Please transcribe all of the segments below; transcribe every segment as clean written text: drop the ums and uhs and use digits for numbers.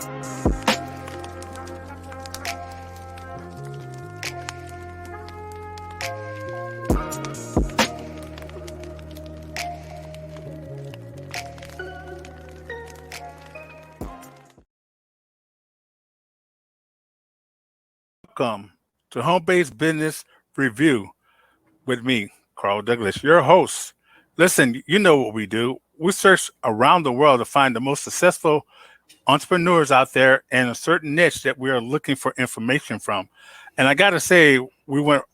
Welcome to Home Based Business Review with me, Carl Douglas, your host. Listen, you know what we do. We search around the world to find the most successful entrepreneurs out there in a certain niche that we are looking for information from. And I got to say, we went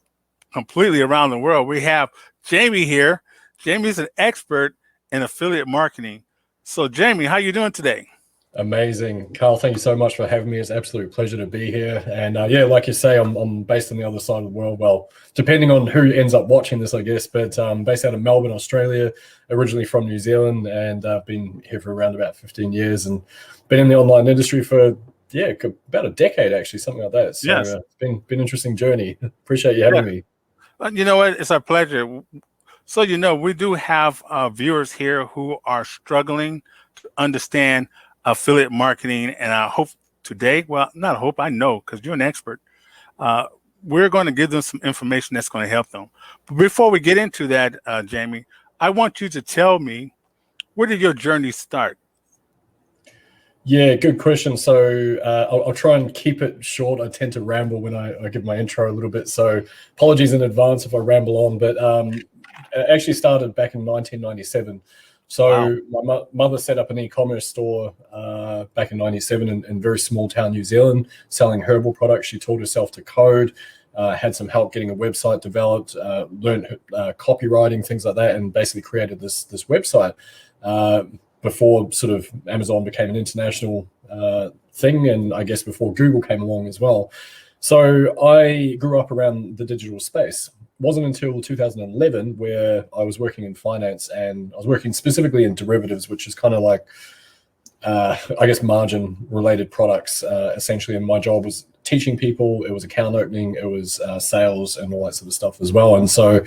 completely around the world. We have Jamie here. Jamie's an expert in affiliate marketing. So, Jamie, how you doing today? Amazing. Carl, thank you so much for having me. It's an absolute pleasure to be here. And yeah, like you say, I'm based on the other side of the world. Well, depending on who ends up watching this, I guess, but based out of Melbourne, Australia, originally from New Zealand, and I've been here for around about 15 years and been in the online industry for, yeah, about a decade, actually, something like that. So Yes. it's been an interesting journey. Appreciate you having me. You know what? It's our pleasure. So, you know, we do have viewers here who are struggling to understand affiliate marketing, and I hope today, well, not hope, I know, because you're an expert, we're going to give them some information that's going to help them. But before we get into that, Jamie, I want you to tell me, where did your journey start? Yeah, good question. So I'll try and keep it short. I tend to ramble when I give my intro a little bit, so apologies in advance if I ramble on, but it actually started back in 1997. So wow. My mother set up an e-commerce store back in 97 in very small town New Zealand, selling herbal products. She taught herself to code, had some help getting a website developed, learned copywriting, things like that, and basically created this website before sort of Amazon became an international thing, and I guess before Google came along as well. So I grew up around the digital space. Wasn't until 2011 where I was working in finance, and I was working specifically in derivatives, which is kind of like, I guess, margin related products, essentially. And my job was teaching people. It was account opening, it was sales and all that sort of stuff as well. And so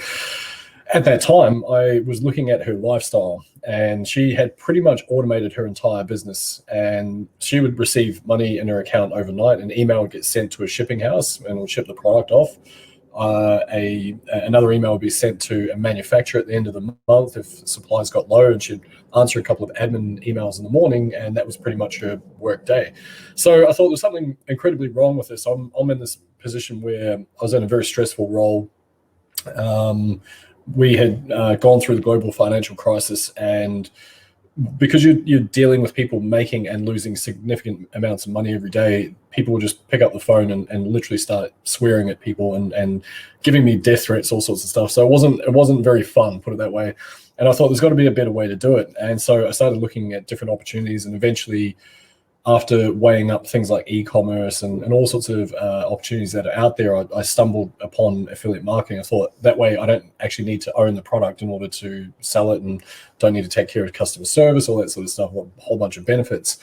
at that time, I was looking at her lifestyle, and she had pretty much automated her entire business, and she would receive money in her account overnight. An email would get sent to a shipping house and it would ship the product off. Another email would be sent to a manufacturer at the end of the month if supplies got low, and she'd answer a couple of admin emails in the morning, and that was pretty much her work day. So I thought there's something incredibly wrong with this. I'm in this position where I was in a very stressful role. We had gone through the global financial crisis, and because you're dealing with people making and losing significant amounts of money every day, people will just pick up the phone and literally start swearing at people and giving me death threats, all sorts of stuff. So it wasn't very fun, put it that way. And I thought there's got to be a better way to do it. And so I started looking at different opportunities, and eventually, after weighing up things like e-commerce and all sorts of opportunities that are out there, I stumbled upon affiliate marketing. I thought that way I don't actually need to own the product in order to sell it, and don't need to take care of customer service, all that sort of stuff, a whole bunch of benefits.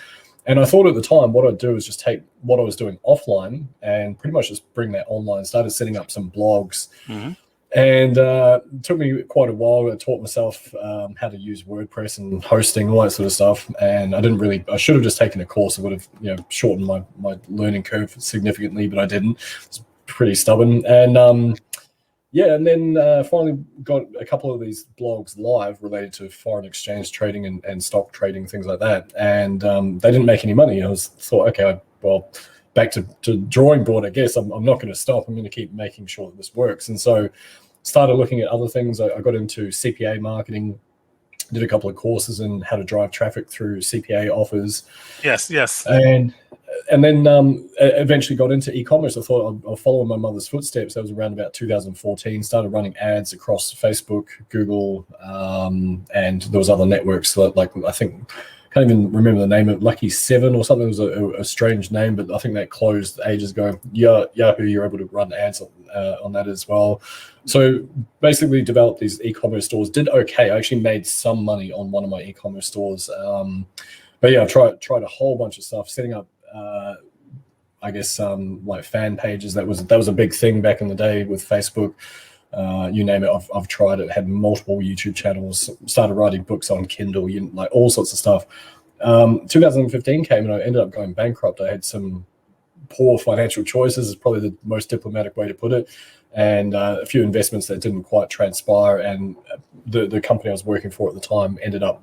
And I thought at the time what I'd do is just take what I was doing offline and pretty much just bring that online. Started setting up some blogs. Mm-hmm. And it took me quite a while. I taught myself how to use WordPress and hosting, all that sort of stuff. And I should have just taken a course. It would have, shortened my learning curve significantly, but I didn't. It's pretty stubborn. And and then finally got a couple of these blogs live related to foreign exchange trading and stock trading, things like that. And they didn't make any money. I thought, okay, back to drawing board, I guess. I'm not going to stop. I'm going to keep making sure that this works. And so started looking at other things. I got into CPA marketing, did a couple of courses in how to drive traffic through CPA offers. Yes. And then eventually got into e-commerce. I thought I'll follow in my mother's footsteps. That was around about 2014. Started running ads across Facebook, Google, and there was other networks like I think, can't even remember the name of it, Lucky 7 or something. It was a strange name, but I think that closed ages ago. Yahoo, you're able to run ads on that as well. So basically developed these e-commerce stores, did okay. I actually made some money on one of my e-commerce stores. But yeah, I tried a whole bunch of stuff, setting up, like fan pages. That was a big thing back in the day with Facebook. You name it, I've tried it. Had multiple YouTube channels, started writing books on Kindle, like all sorts of stuff. 2015 came and I ended up going bankrupt. I had some poor financial choices, is probably the most diplomatic way to put it, and a few investments that didn't quite transpire, and the company I was working for at the time ended up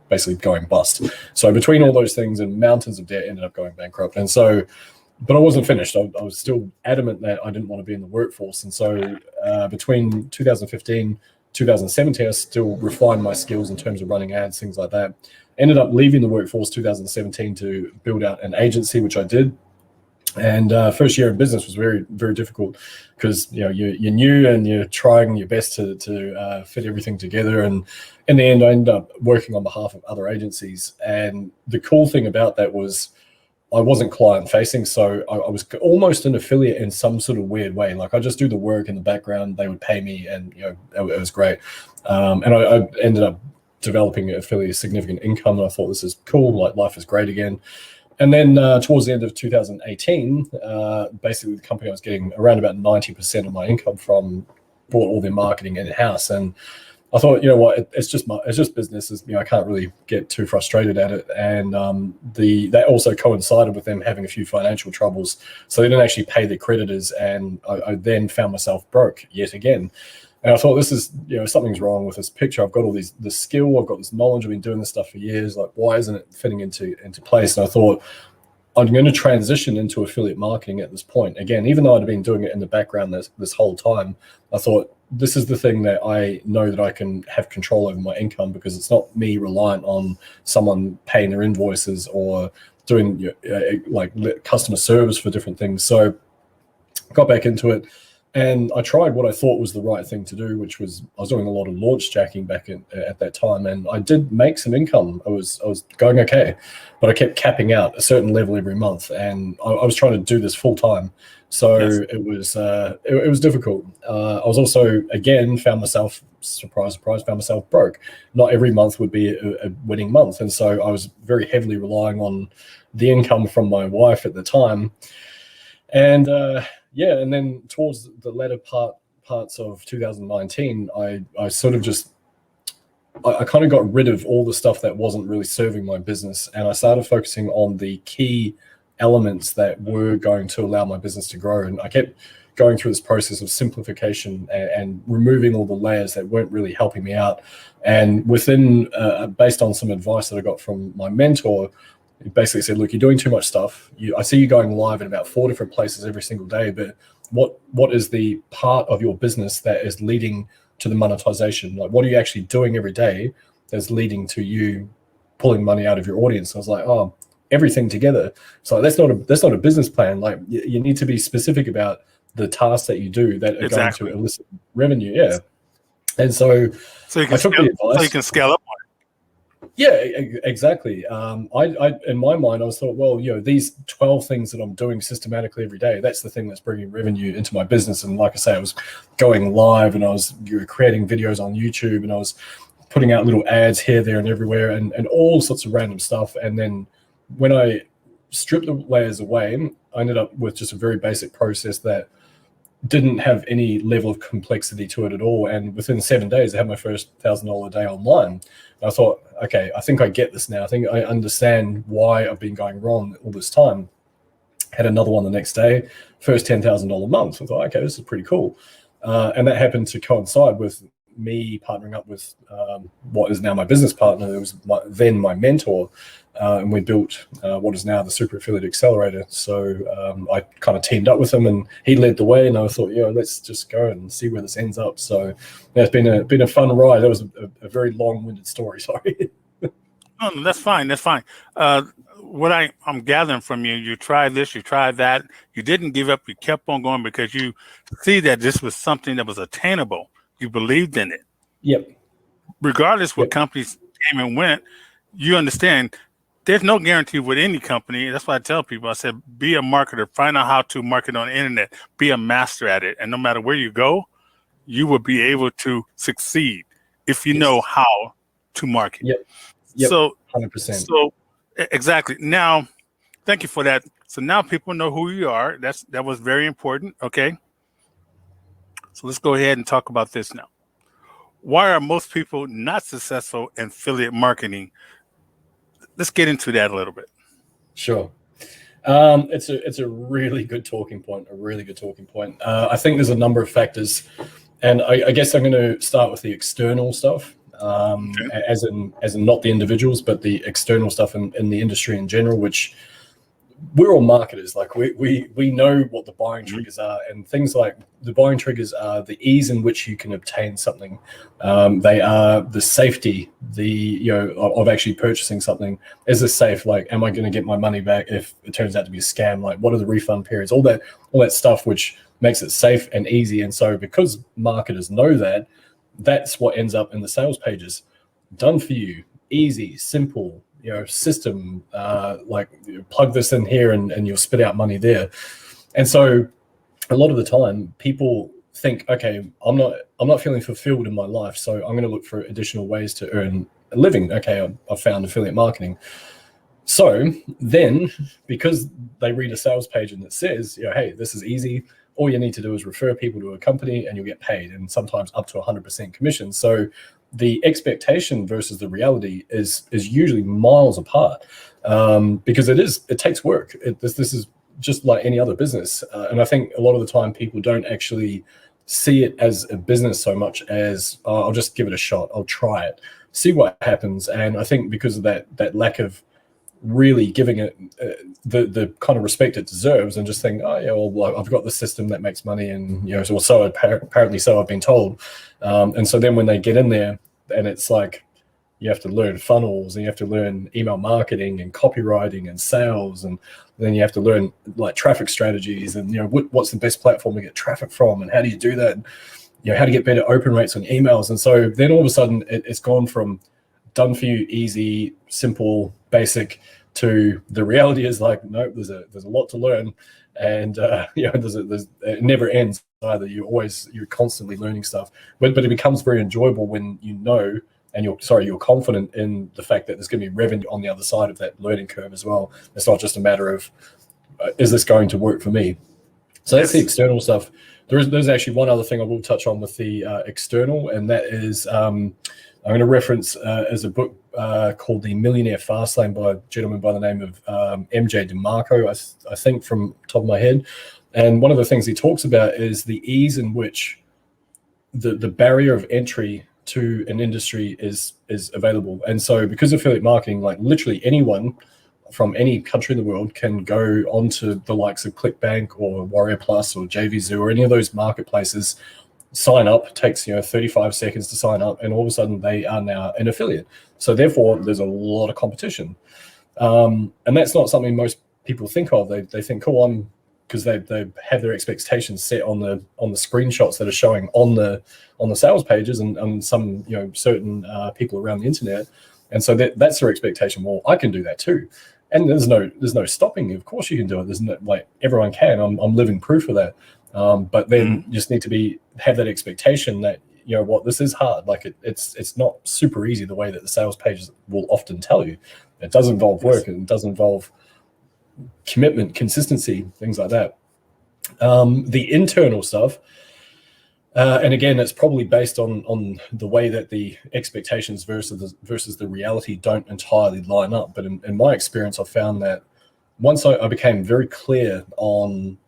basically going bust. So between all those things and mountains of debt, ended up going bankrupt. And so, but I wasn't finished. I was still adamant that I didn't want to be in the workforce. And so between 2015, 2017, I still refined my skills in terms of running ads, things like that. Ended up leaving the workforce 2017 to build out an agency, which I did. And first year in business was very, very difficult because you're new and you're trying your best to fit everything together. And in the end, I ended up working on behalf of other agencies. And the cool thing about that was I wasn't client facing, so I was almost an affiliate in some sort of weird way. Like I just do the work in the background, they would pay me, and it was great. And I ended up developing a fairly significant income, and I thought this is cool. Like life is great again. And then towards the end of 2018, basically the company I was getting around about 90% of my income from brought all their marketing in house, and I thought, you know what, it's just business. I can't really get too frustrated at it. And that also coincided with them having a few financial troubles, so they didn't actually pay their creditors, and I then found myself broke yet again. And I thought, this is, something's wrong with this picture. I've got all this skill, I've got this knowledge, I've been doing this stuff for years. Like, why isn't it fitting into place? And I thought, I'm going to transition into affiliate marketing at this point. Again, even though I'd been doing it in the background this whole time, I thought this is the thing that I know that I can have control over my income, because it's not me reliant on someone paying their invoices or doing like customer service for different things. So got back into it. And I tried what I thought was the right thing to do, which was I was doing a lot of launch jacking back at that time, and I did make some income. I was going okay, but I kept capping out a certain level every month, and I was trying to do this full time. So yes. It was difficult. I was also, again, found myself, surprise, found myself broke. Not every month would be a winning month, and so I was very heavily relying on the income from my wife at the time, and. And then towards the latter parts of 2019, I sort of just, I kind of got rid of all the stuff that wasn't really serving my business, and I started focusing on the key elements that were going to allow my business to grow. And I kept going through this process of simplification and removing all the layers that weren't really helping me out. And within, based on some advice that I got from my mentor, he basically said, look, you're doing too much stuff. I see you going live in about 4 different places every single day, but what is the part of your business that is leading to the monetization? Like, what are you actually doing every day that's leading to you pulling money out of your audience? I was like, oh, everything together. So that's not a business plan. Like, you need to be specific about the tasks that you do that are going to elicit revenue. Yeah. And so you can scale up on it. Yeah, exactly. I in my mind, I was thought, well, these 12 things that I'm doing systematically every day, that's the thing that's bringing revenue into my business. And like I say, I was going live, and I was creating videos on YouTube, and I was putting out little ads here, there, and everywhere, and all sorts of random stuff. And then when I stripped the layers away, I ended up with just a very basic process that didn't have any level of complexity to it at all. And within 7 days, I had my first $1,000 a day online. And I thought, okay, I think I get this now. I think I understand why I've been going wrong all this time. Had another one the next day, first $10,000 a month. I thought, okay, this is pretty cool. And that happened to coincide with me partnering up with what is now my business partner. It was then my mentor. And we built what is now the Super Affiliate Accelerator. So I kind of teamed up with him, and he led the way. And I thought, let's just go and see where this ends up. So it's been a fun ride. That was a very long-winded story. Sorry. No, that's fine. That's fine. What I'm gathering from you, you tried this, you tried that. You didn't give up. You kept on going because you see that this was something that was attainable. You believed in it. Yep. Regardless what companies came and went, you understand there's no guarantee with any company. That's why I tell people, I said, be a marketer, find out how to market on the internet, be a master at it. And no matter where you go, you will be able to succeed if you know how to market. Yep. So 100%. So exactly. Now, thank you for that. So now people know who you are. That was very important. Okay. So let's go ahead and talk about this now. Why are most people not successful in affiliate marketing? let's get into that a little bit. Sure. It's a really good talking point. A really good talking point. I think there's a number of factors, and I guess I'm going to start with the external stuff, Okay. as in not the individuals, but the external stuff in the industry in general, which we're all marketers. Like we know what the buying triggers are, and things like the buying triggers are the ease in which you can obtain something. They are the safety, of actually purchasing something. Is this safe? Like, am I going to get my money back if it turns out to be a scam? Like, what are the refund periods? All that stuff, which makes it safe and easy. And so, because marketers know that, that's what ends up in the sales pages. Done for you, easy, simple, system, plug this in here and you'll spit out money there. And so a lot of the time people think, okay, I'm not feeling fulfilled in my life, so I'm going to look for additional ways to earn a living. Okay, I've found affiliate marketing. So then, because they read a sales page and it says, hey, this is easy, all you need to do is refer people to a company and you'll get paid, and sometimes up to 100% commission. So the expectation versus the reality is usually miles apart, because it takes work. This is just like any other business, and I think a lot of the time people don't actually see it as a business so much as, I'll just give it a shot, I'll try it, see what happens. And I think because of that lack of really giving it the kind of respect it deserves, and just think, oh yeah, well, I've got the system that makes money, and so apparently so I've been told. And so then when they get in there, and it's like you have to learn funnels, and you have to learn email marketing and copywriting and sales, and then you have to learn like traffic strategies, and what's the best platform to get traffic from, and how do you do that, and how to get better open rates on emails. And so then all of a sudden it's gone from done for you, easy, simple, basic, to the reality is like, no, there's a lot to learn, and it never ends either. You're constantly learning stuff, but it becomes very enjoyable when and you're confident in the fact that there's going to be revenue on the other side of that learning curve as well. It's not just a matter of is this going to work for me? So that's the external stuff. There's actually one other thing I will touch on with the external, and that is I'm going to reference as a book called The Millionaire Fastlane by a gentleman by the name of MJ DeMarco, I think, from the top of my head. And one of the things he talks about is the ease in which the barrier of entry to an industry is available. And so because of affiliate marketing, like literally anyone from any country in the world can go onto the likes of ClickBank or Warrior Plus or JVZoo or any of those marketplaces, sign up. Takes 35 seconds to sign up, and all of a sudden they are now an affiliate. So therefore there's a lot of competition, and that's not something most people think of. They think, oh, because they have their expectations set on the screenshots that are showing on the sales pages and some certain people around the internet, and so that's their expectation. Well, I can do that too, and there's no stopping you. Of course you can do it. There's no, like, everyone can. I'm living proof of that. But then you just need to have that expectation that this is hard. Like it's not super easy the way that the sales pages will often tell you. It does involve work, and it does involve commitment, consistency, things like that. The internal stuff, and again, it's probably based on the way that the expectations versus the reality don't entirely line up. But in my experience, I found that once I became very clear on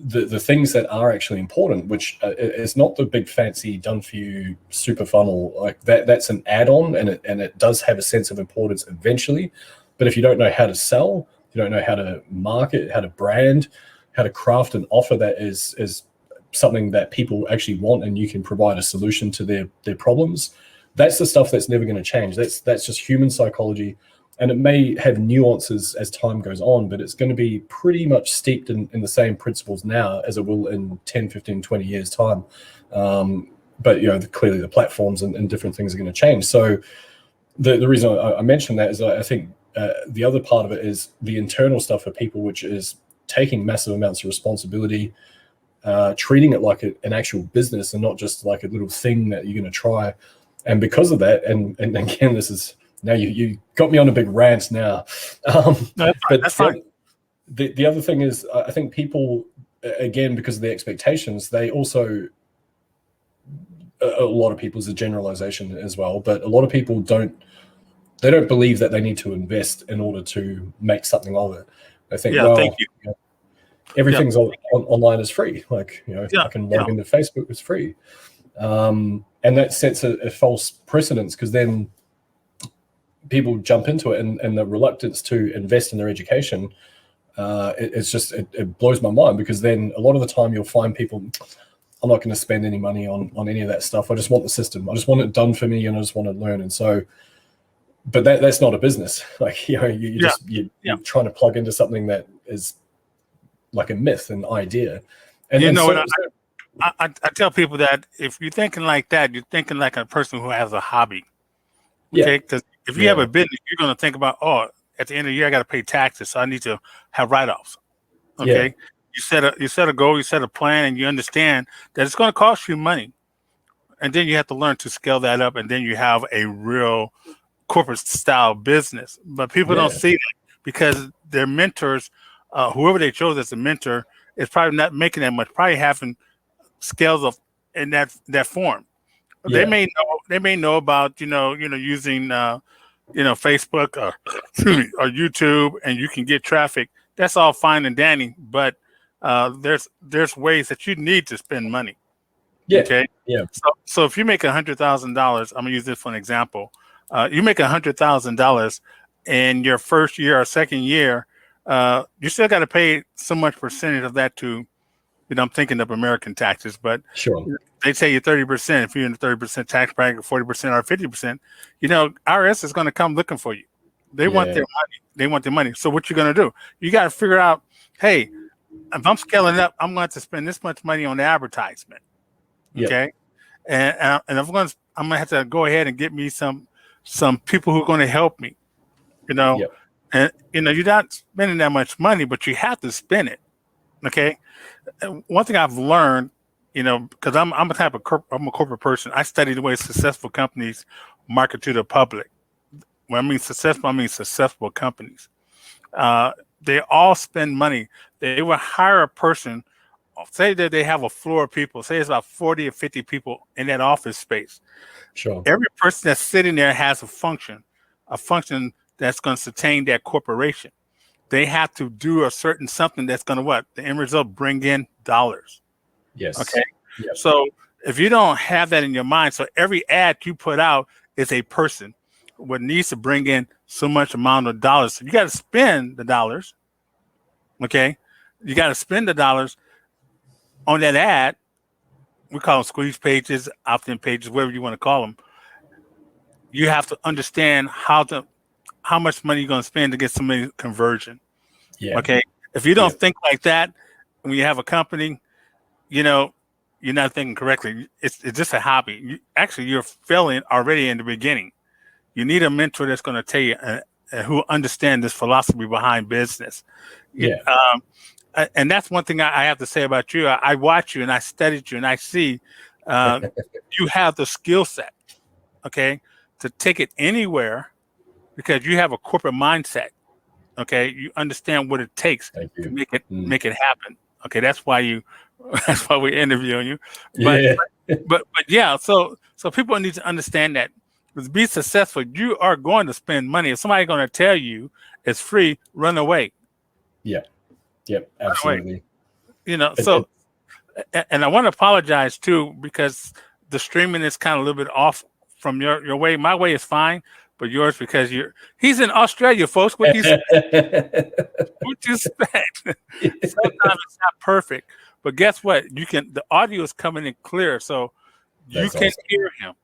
the things that are actually important, which is not the big fancy done for you super funnel like that. That's an add-on, and it does have a sense of importance eventually. But if you don't know how to sell, you don't know how to market, how to brand, how to craft an offer that is something that people actually want, and you can provide a solution to their problems, that's the stuff that's never going to change. That's just human psychology. And it may have nuances as time goes on, but it's going to be pretty much steeped in the same principles now as it will in 10, 15, 20 years' time. But clearly the platforms and different things are going to change. So the reason I mentioned that is I think the other part of it is the internal stuff for people, which is taking massive amounts of responsibility, treating it like an actual business and not just like a little thing that you're going to try. And because of that, and again, this is... Now you got me on a big rant now. No, that's fine. The other thing is, I think people, again, because of the expectations, they also, a lot of people, is a generalization as well, but a lot of people don't they don't believe that they need to invest in order to make something of it. They think, Yeah, well, thank you. you know, everything's online is free. Like, Yeah, I can log into Facebook, it's free. And that sets a false precedence, because then people jump into it, and the reluctance to invest in their education, it blows my mind, because then a lot of the time you'll find people, I'm not going to spend any money on any of that stuff. I just want the system. I just want it done for me, and I just want to learn. And so, but that's not a business. Like, you're trying to plug into something that is like a myth, an idea. And I tell people that if you're thinking like that, you're thinking like a person who has a hobby. Okay, because if you have a business, you're going to think about, at the end of the year, I got to pay taxes, so I need to have write-offs. Okay, you set a goal, you set a plan, and you understand that it's going to cost you money, and then you have to learn to scale that up, and then you have a real corporate style business. But people don't see that, because their mentors, whoever they chose as a mentor, is probably not making that much, probably having scales of in that form. They may know about using Facebook or or YouTube, and you can get traffic. That's all fine and dandy, but there's ways that you need to spend money. Okay. So if you make $100,000, I'm gonna use this for an example. You make $100,000 in your first year or second year, you still got to pay so much percentage of that to, I'm thinking of American taxes, but they tell you 30%. If you're in the 30% tax bracket, 40% or 50%, IRS is going to come looking for you. They want their money. They want their money. So what you're going to do? You got to figure out, hey, if I'm scaling up, I'm going to have to spend this much money on the advertisement. Okay, and I'm going to have to go ahead and get me some people who are going to help me. And you're not spending that much money, but you have to spend it. Okay. One thing I've learned, because I'm a corporate person. I study the way successful companies market to the public. When I mean successful companies. They all spend money. They will hire a person. Say that they have a floor of people. Say it's about 40 or 50 people in that office space. Every person that's sitting there has a function that's going to sustain that corporation. They have to do a certain something that's going to the end result, bring in dollars. Okay. So if you don't have that in your mind, so every ad you put out is a person what needs to bring in so much amount of dollars. So you got to spend the dollars. Okay. You got to spend the dollars on that ad. We call them squeeze pages, opt-in pages, whatever you want to call them. You have to understand how much money you're going to spend to get somebody conversion. Okay. If you don't think like that, when you have a company, you're not thinking correctly. It's just a hobby. You're failing already in the beginning. You need a mentor that's going to tell you who understand this philosophy behind business. And that's one thing I have to say about you. I watch you and I studied you and I see you have the skill set, okay, to take it anywhere because you have a corporate mindset. Okay, you understand what it takes to make it happen. Okay, that's why we're interviewing you. But yeah, so people need to understand that to be successful, you are going to spend money. If somebody's going to tell you it's free, run away. Absolutely. So and I want to apologize too because the streaming is kind of a little bit off from your way. My way is fine. But yours because he's in Australia, folks. What do you expect? Sometimes it's not perfect, but guess what? The audio is coming in clear, so you can hear him.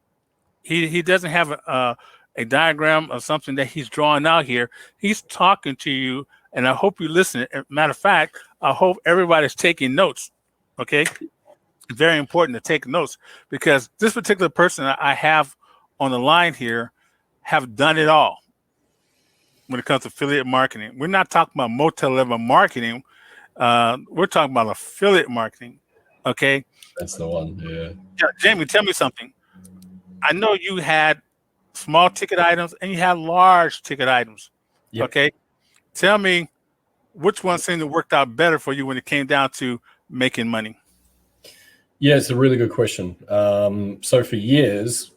He doesn't have a diagram or something that he's drawing out here. He's talking to you, and I hope you listen. Matter of fact, I hope everybody's taking notes. Okay, it's very important to take notes because this particular person I have on the line here have done it all when it comes to affiliate marketing. We're not talking about multi-level marketing. We're talking about affiliate marketing. Okay. That's the one. Yeah. Jamie, tell me something. I know you had small ticket items and you had large ticket items. Okay. Tell me which one seemed to work out better for you when it came down to making money. Yeah, it's a really good question. So for years,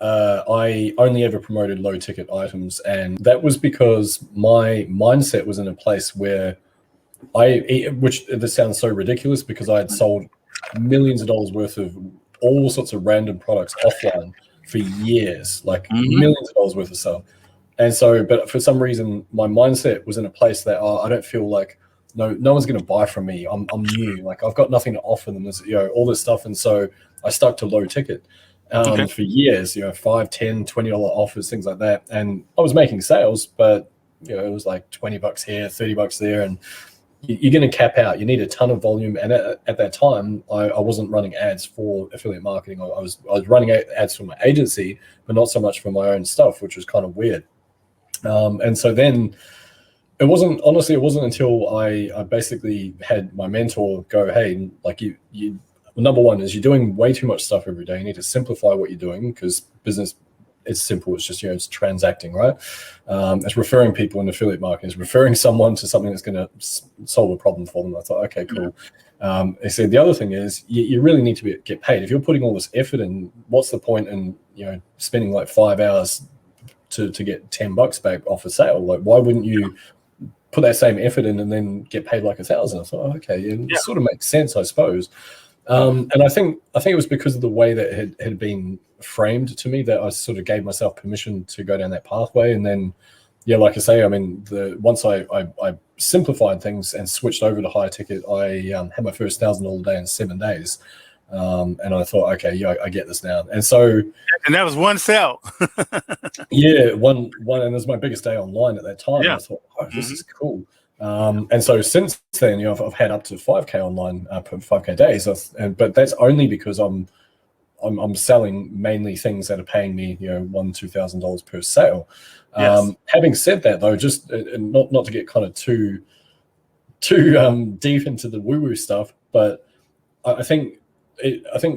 I only ever promoted low ticket items, and that was because my mindset was in a place where which this sounds so ridiculous, because I had sold millions of dollars worth of all sorts of random products offline for years, like millions of dollars worth of stuff. And so, but for some reason, my mindset was in a place that I don't feel like no one's going to buy from me. I'm new, like I've got nothing to offer them. There's all this stuff, and so I stuck to low ticket for years. $5, $10, $20 offers, things like that, and I was making sales, but it was like $20 here, $30 there, and you're going to cap out. You need a ton of volume, and at that time, I wasn't running ads for affiliate marketing. I was running ads for my agency, but not so much for my own stuff, which was kind of weird. And so then it wasn't until I basically had my mentor go, hey, like you number one is you're doing way too much stuff every day. You need to simplify what you're doing, because business, it's simple. It's just, it's transacting, right? It's referring people in affiliate marketing. It's referring someone to something that's going to solve a problem for them. I thought, okay, cool. They said the other thing is you really need to get paid. If you're putting all this effort in, what's the point in spending like 5 hours to get $10 back off a sale? Like, why wouldn't you put that same effort in and then get paid like $1,000? I thought, okay, it sort of makes sense, I suppose. And I think it was because of the way that it had been framed to me that I sort of gave myself permission to go down that pathway. And then, like I say, I mean, once I simplified things and switched over to high ticket, I had my first $1,000 day in 7 days. And I thought, okay, I get this now. And so, and that was one sale. one, and it was my biggest day online at that time. Yeah. I thought, oh, this is cool. And so since then, I've had up to 5K online per 5K days, but that's only because I'm selling mainly things that are paying me, $1,000-$2,000 per sale. Yes. Having said that, though, just not to get kind of too deep into the woo-woo stuff, but I think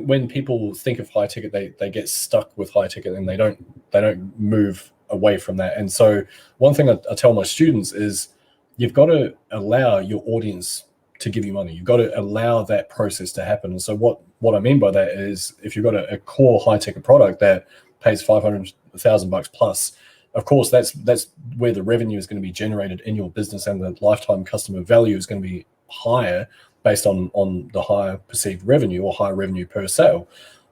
when people think of high ticket, they get stuck with high ticket and they don't move away from that. And so one thing I tell my students is, you've got to allow your audience to give you money. You've got to allow that process to happen. And so what I mean by that is, if you've got a core high ticket product that pays $500,000 plus, of course, that's where the revenue is going to be generated in your business, and the lifetime customer value is going to be higher based on the higher perceived revenue or higher revenue per sale.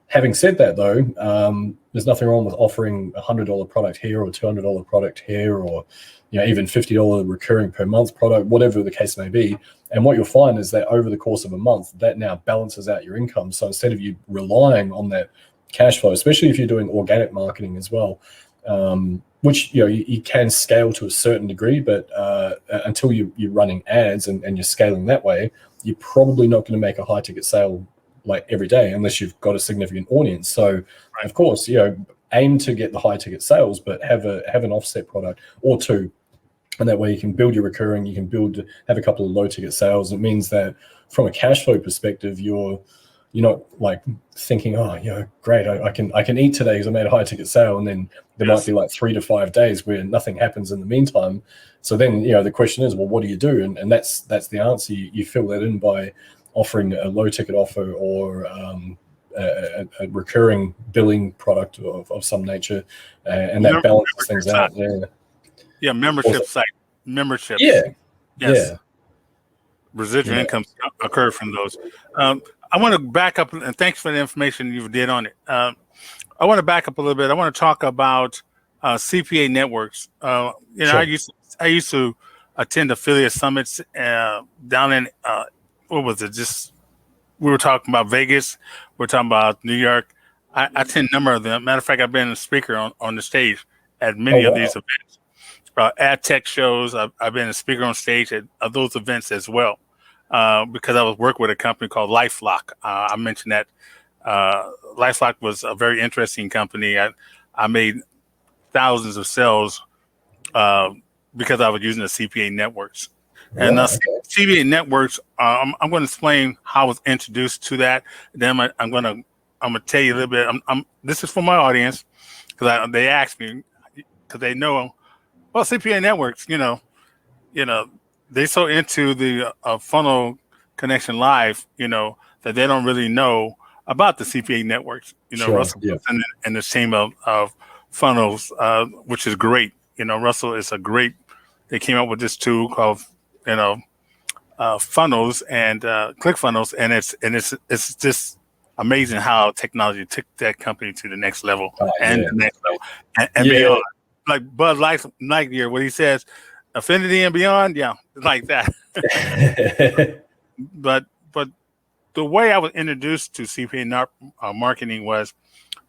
Having said that, though, there's nothing wrong with offering a $100 product here or $200 product here, or even $50 recurring per month product, whatever the case may be. And what you'll find is that over the course of a month, that now balances out your income. So instead of you relying on that cash flow, especially if you're doing organic marketing as well, which you can scale to a certain degree, but until you're running ads and you're scaling that way, you're probably not going to make a high ticket sale like every day unless you've got a significant audience. So of course, aim to get the high ticket sales, but have an offset product or two. And that way you can build your recurring, you can have a couple of low ticket sales. It means that from a cash flow perspective, you're not like thinking, oh, great, I can eat today because I made a high ticket sale. And then there might be like 3 to 5 days where nothing happens in the meantime. So then, the question is, well, what do you do? And that's the answer. You fill that in by offering a low ticket offer or a recurring billing product of some nature. And that balances things out. Yeah, membership site. Memberships. Yeah. Yes. Yeah. Residual income occur from those. I want to back up, and thanks for the information you did on it. I want to back up a little bit. I want to talk about CPA Networks. Sure. I used to attend affiliate summits down in what was it? We were talking about Vegas. We're talking about New York. I attend a number of them. Matter of fact, I've been a speaker on the stage at many of these events. Ad tech shows. I've been a speaker on stage at those events as well, because I was working with a company called LifeLock. I mentioned that LifeLock was a very interesting company. I made thousands of sales because I was using the CPA Networks. And CPA Networks, I'm going to explain how I was introduced to that. Then I'm going to tell you a little bit. This is for my audience, because they asked me, because they know. Well, CPA Networks, they're so into the Funnel Connection Live, that they don't really know about the CPA networks. Sure. Russell Yeah. Wilson and the team of funnels, which is great. Russell is a great. They came up with this tool called you know funnels and click funnels, and it's just amazing how technology took that company to the next level and Yeah. the next level and Yeah. beyond. Like Bud Lightyear, what he says, affinity and beyond, yeah, like that. But the way I was introduced to CPA marketing was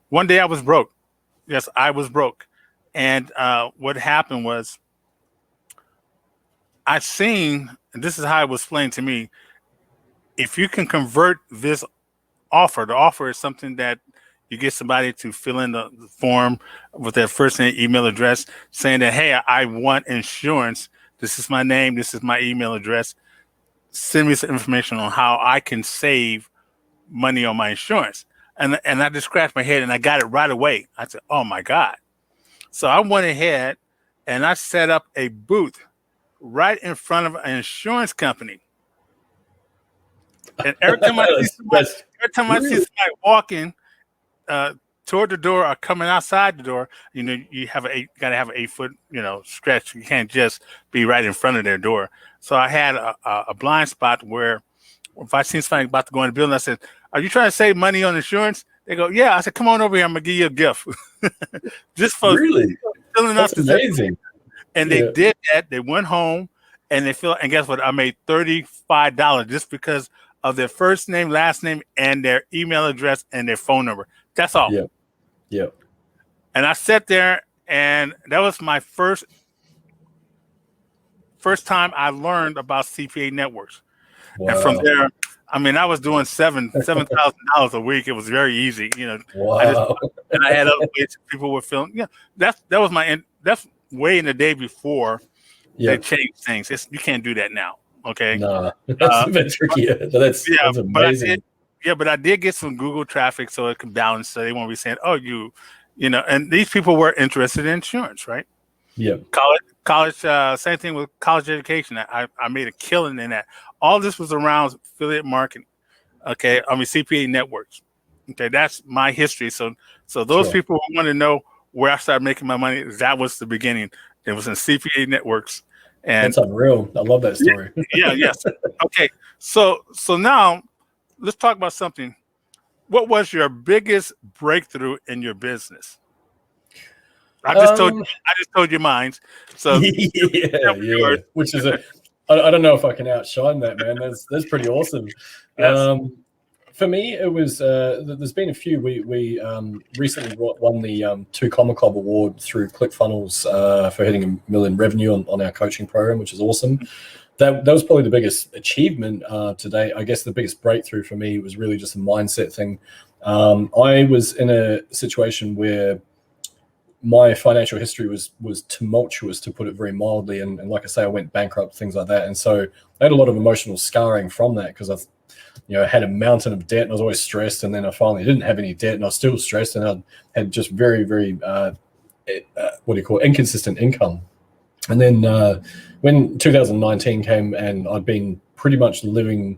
one day I was broke. Yes, I was broke, and what happened was I seen, and this is how it was explained to me. If you can convert this offer, the offer is something that you get somebody to fill in the form with their first name, email address, saying that, hey, I want insurance. This is my name. This is my email address. Send me some information on how I can save money on my insurance. And I just scratched my head and I got it right away. I said, oh my God. So I went ahead and I set up a booth right in front of an insurance company. And every time I see Really somebody walking toward the door or coming outside the door, you got to have an 8 foot, stretch. You can't just be right in front of their door. So I had a blind spot where if I seen somebody about to go in the building, I said, "Are you trying to save money on insurance?" They go, "Yeah." I said, "Come on over here. I'm gonna give you a gift." Just for really filling out That's the amazing. And they Yeah. did that. They went home and and guess what? I made $35 just because of their first name, last name, and their email address and their phone number. That's all. Yeah. Yeah. And I sat there, and that was my first time I learned about CPA networks. And from Wow. there, I mean, I was doing $7,000 a week. It was very easy, I just Wow. and I had other ways people were feeling. Yeah, that's way in the day before Yeah. they changed things. You can't do that now. Okay. Nah, that's a bit trickier. But Yeah, that's but amazing. I did get some Google traffic, so it can balance. So they won't be saying, "Oh, And these people were interested in insurance, right? Yeah. College. Same thing with college education. I made a killing in that. All this was around affiliate marketing. Okay, I mean CPA networks. Okay, that's my history. So those Sure. people who want to know where I started making my money, that was the beginning. It was in CPA networks, and That's unreal. I love that story. yes. Okay, so now let's talk about something. What was your biggest breakthrough in your business? I just told you mine. So Yeah, yeah. Which is I don't know if I can outshine that, man. That's pretty awesome. Yes. For me, it was there's been a few. We recently won the 2 Comma Club award through ClickFunnels for hitting $1 million revenue on our coaching program, which is awesome. That was probably the biggest achievement today. I guess the biggest breakthrough for me was really just a mindset thing. I was in a situation where my financial history was tumultuous, to put it very mildly, and like I say, I went bankrupt, things like that, and so I had a lot of emotional scarring from that because I've had a mountain of debt and I was always stressed, and then I finally didn't have any debt and I was still stressed, and I had just very inconsistent income. And then when 2019 came and I'd been pretty much living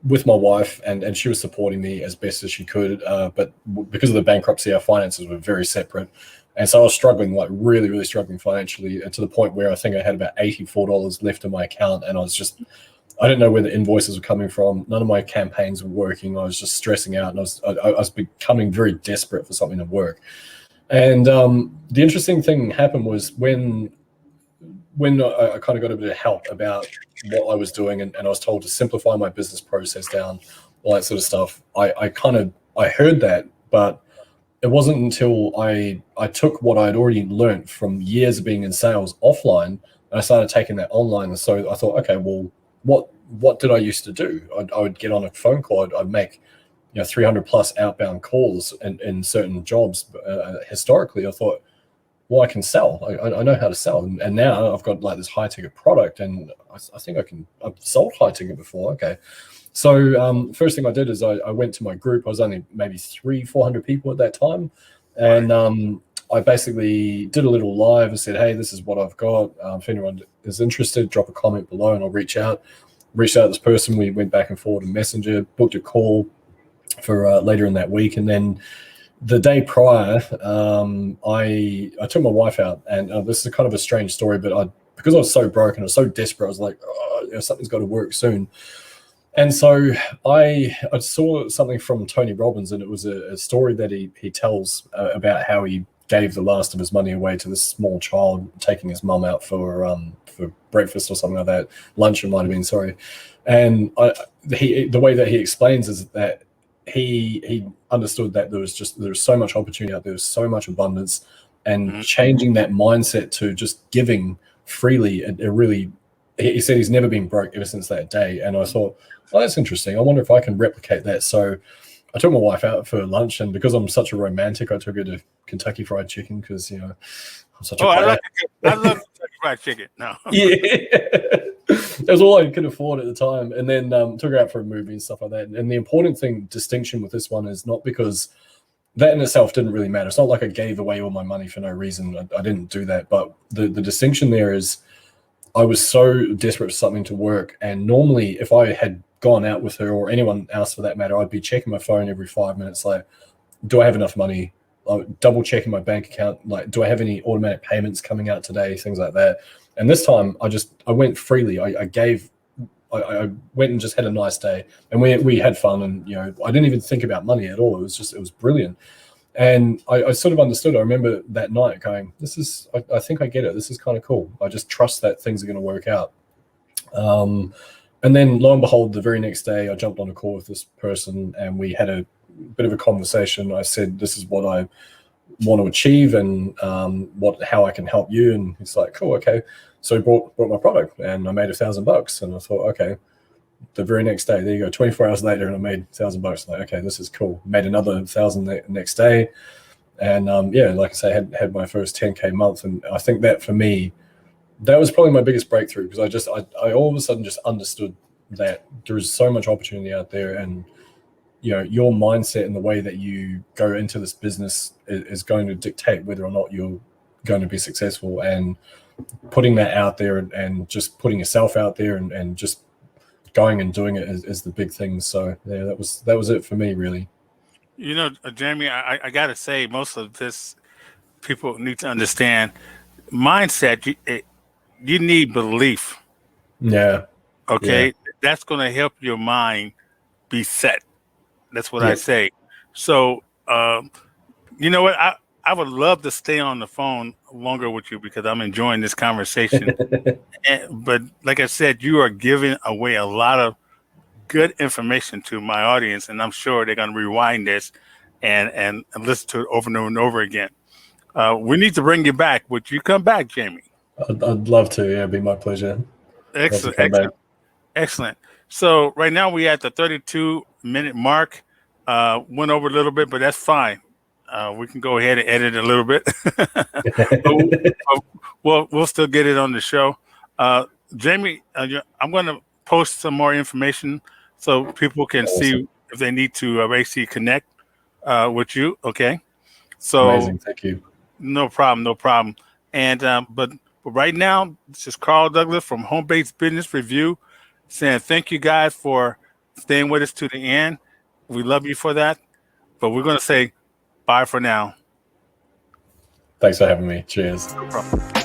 with my wife, and she was supporting me as best as she could, but because of the bankruptcy, our finances were very separate, and so I was struggling, like really, really struggling financially, to the point where I think I had about $84 left in my account, and I didn't know where the invoices were coming from. None of my campaigns were working. I was just stressing out, and I was becoming very desperate for something to work. And the interesting thing happened was when I kind of got a bit of help about what I was doing, and I was told to simplify my business process down, all that sort of stuff. I heard that, but it wasn't until I took what I'd already learned from years of being in sales offline, and I started taking that online. And so I thought, okay, well, what did I used to do? I would get on a phone call. I'd make 300 plus outbound calls in certain jobs. Historically, I thought, well, I can sell. I know how to sell, and now I've got like this high ticket product, and I think I've sold high ticket before. Okay, so first thing I did is I went to my group. I was only maybe 300-400 people at that time, and I basically did a little live and said, hey, this is what I've got. If anyone is interested, drop a comment below, and I'll reach out. Reached out to this person. We went back and forth in Messenger, booked a call. for later in that week. And then the day prior, I took my wife out, and this is kind of a strange story, but because I was so broke and I was so desperate, I was like, oh, something's got to work soon. And so I saw something from Tony Robbins, and it was a story that he tells about how he gave the last of his money away to this small child, taking his mum out for breakfast or something like that. Lunch, it might have been, sorry. And the way that he explains is that he understood that there was so much opportunity out there, there's so much abundance, and changing that mindset to just giving freely, it really, he said he's never been broke ever since that day. And I thought, oh, that's interesting. I wonder if I can replicate that. So I took my wife out for lunch, and because I'm such a romantic, I took her to Kentucky Fried Chicken because, I'm such a I love Kentucky Fried Chicken. No. Yeah. That was all I could afford at the time. And then took her out for a movie and stuff like that. And the important distinction with this one is not because that in itself didn't really matter. It's not like I gave away all my money for no reason. I didn't do that. But the distinction there is I was so desperate for something to work. And normally if I had gone out with her, or anyone else for that matter, I'd be checking my phone every 5 minutes. Like, do I have enough money? Double checking my bank account. Like, do I have any automatic payments coming out today? Things like that. And this time I went freely. I went and just had a nice day, and we had fun. And, I didn't even think about money at all. It was brilliant. And I sort of understood. I remember that night going, I think I get it. This is kind of cool. I just trust that things are going to work out. And then lo and behold, the very next day, I jumped on a call with this person, and we had a bit of a conversation. I said, this is what I want to achieve, and how I can help you. And he's like, cool, okay. So he bought my product, and I made $1,000. And I thought, okay. The very next day, there you go, 24 hours later, and I made $1,000. Like, okay, this is cool. Made another 1,000 the next day. And like I say, had my first 10K month. And I think that for me, that was probably my biggest breakthrough, because I all of a sudden just understood that there is so much opportunity out there, and your mindset and the way that you go into this business is going to dictate whether or not you're going to be successful. And putting that out there, and just putting yourself out there, and just going and doing it is the big thing. So yeah, that was it for me, really. Jamie, I gotta say, most of this people need to understand mindset. You need belief. Yeah. Okay. Yeah. That's going to help your mind be set. That's what I say. So, you know what? I would love to stay on the phone longer with you, because I'm enjoying this conversation. But like I said, you are giving away a lot of good information to my audience, and I'm sure they're going to rewind this and listen to it over and over again. We need to bring you back. Would you come back, Jamie? I'd love to. Yeah, it'd be my pleasure. Excellent. So right now we're at the 32-minute mark. Went over a little bit, but that's fine. We can go ahead and edit a little bit. We'll still get it on the show. Jamie, I'm going to post some more information so people can see if they need to basically connect with you. Okay. So amazing. Thank you. No problem. And but right now, this is Carl Douglas from Home Based Business Review, saying thank you guys for staying with us to the end. We love you for that. But we're going to say bye for now. Thanks for having me. Cheers. No problem.